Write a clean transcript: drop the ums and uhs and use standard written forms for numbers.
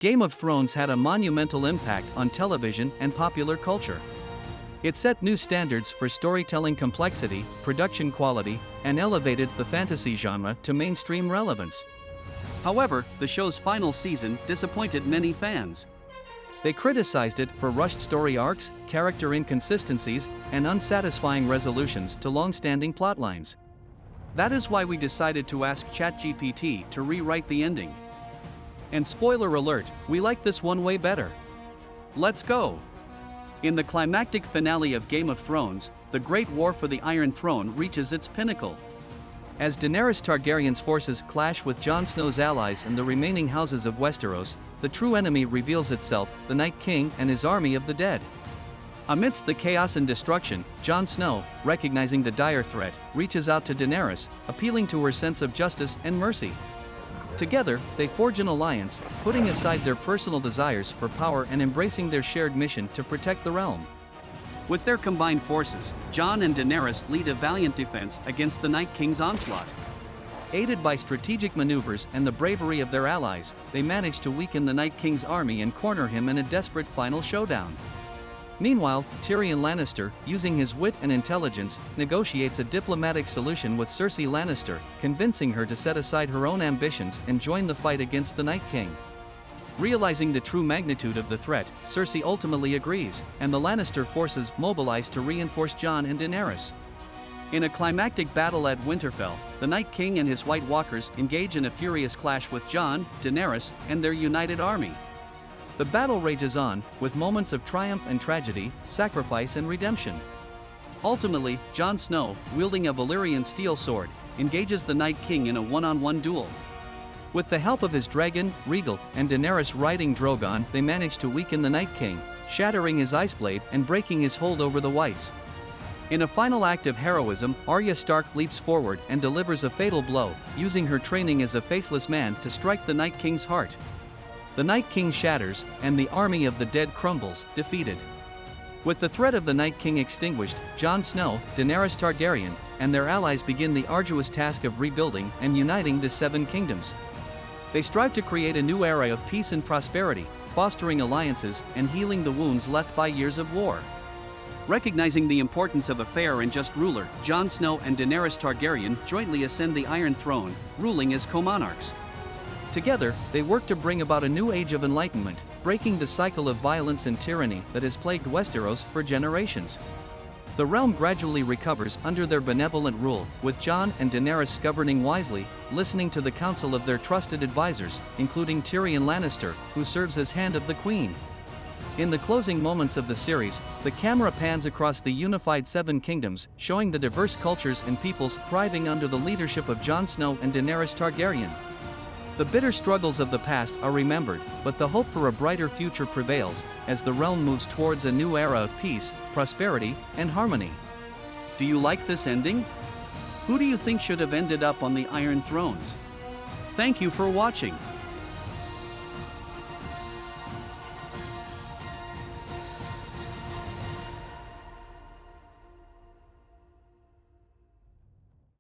Game of Thrones had a monumental impact on television and popular culture. It set new standards for storytelling complexity, production quality, and elevated the fantasy genre to mainstream relevance. However, the show's final season disappointed many fans. They criticized it for rushed story arcs, character inconsistencies, and unsatisfying resolutions to long-standing plotlines. That is why we decided to ask ChatGPT to rewrite the ending. And spoiler alert, we like this one way better. Let's go! In the climactic finale of Game of Thrones, the Great War for the Iron Throne reaches its pinnacle. As Daenerys Targaryen's forces clash with Jon Snow's allies and the remaining houses of Westeros, the true enemy reveals itself, the Night King and his army of the dead. Amidst the chaos and destruction, Jon Snow, recognizing the dire threat, reaches out to Daenerys, appealing to her sense of justice and mercy. Together, they forge an alliance, putting aside their personal desires for power and embracing their shared mission to protect the realm. With their combined forces, Jon and Daenerys lead a valiant defense against the Night King's onslaught. Aided by strategic maneuvers and the bravery of their allies, they manage to weaken the Night King's army and corner him in a desperate final showdown. Meanwhile, Tyrion Lannister, using his wit and intelligence, negotiates a diplomatic solution with Cersei Lannister, convincing her to set aside her own ambitions and join the fight against the Night King. Realizing the true magnitude of the threat, Cersei ultimately agrees, and the Lannister forces mobilize to reinforce Jon and Daenerys. In a climactic battle at Winterfell, the Night King and his White Walkers engage in a furious clash with Jon, Daenerys, and their united army. The battle rages on, with moments of triumph and tragedy, sacrifice and redemption. Ultimately, Jon Snow, wielding a Valyrian steel sword, engages the Night King in a one-on-one duel. With the help of his dragon, Rhaegal, and Daenerys riding Drogon, they manage to weaken the Night King, shattering his ice blade and breaking his hold over the Whites. In a final act of heroism, Arya Stark leaps forward and delivers a fatal blow, using her training as a faceless man to strike the Night King's heart. The Night King shatters, and the army of the dead crumbles, defeated. With the threat of the Night King extinguished, Jon Snow, Daenerys Targaryen, and their allies begin the arduous task of rebuilding and uniting the Seven Kingdoms. They strive to create a new era of peace and prosperity, fostering alliances and healing the wounds left by years of war. Recognizing the importance of a fair and just ruler, Jon Snow and Daenerys Targaryen jointly ascend the Iron Throne, ruling as co-monarchs. Together, they work to bring about a new age of enlightenment, breaking the cycle of violence and tyranny that has plagued Westeros for generations. The realm gradually recovers under their benevolent rule, with Jon and Daenerys governing wisely, listening to the counsel of their trusted advisors, including Tyrion Lannister, who serves as Hand of the Queen. In the closing moments of the series, the camera pans across the unified Seven Kingdoms, showing the diverse cultures and peoples thriving under the leadership of Jon Snow and Daenerys Targaryen. The bitter struggles of the past are remembered, but the hope for a brighter future prevails, as the realm moves towards a new era of peace, prosperity, and harmony. Do you like this ending? Who do you think should have ended up on the Iron Thrones? Thank you for watching.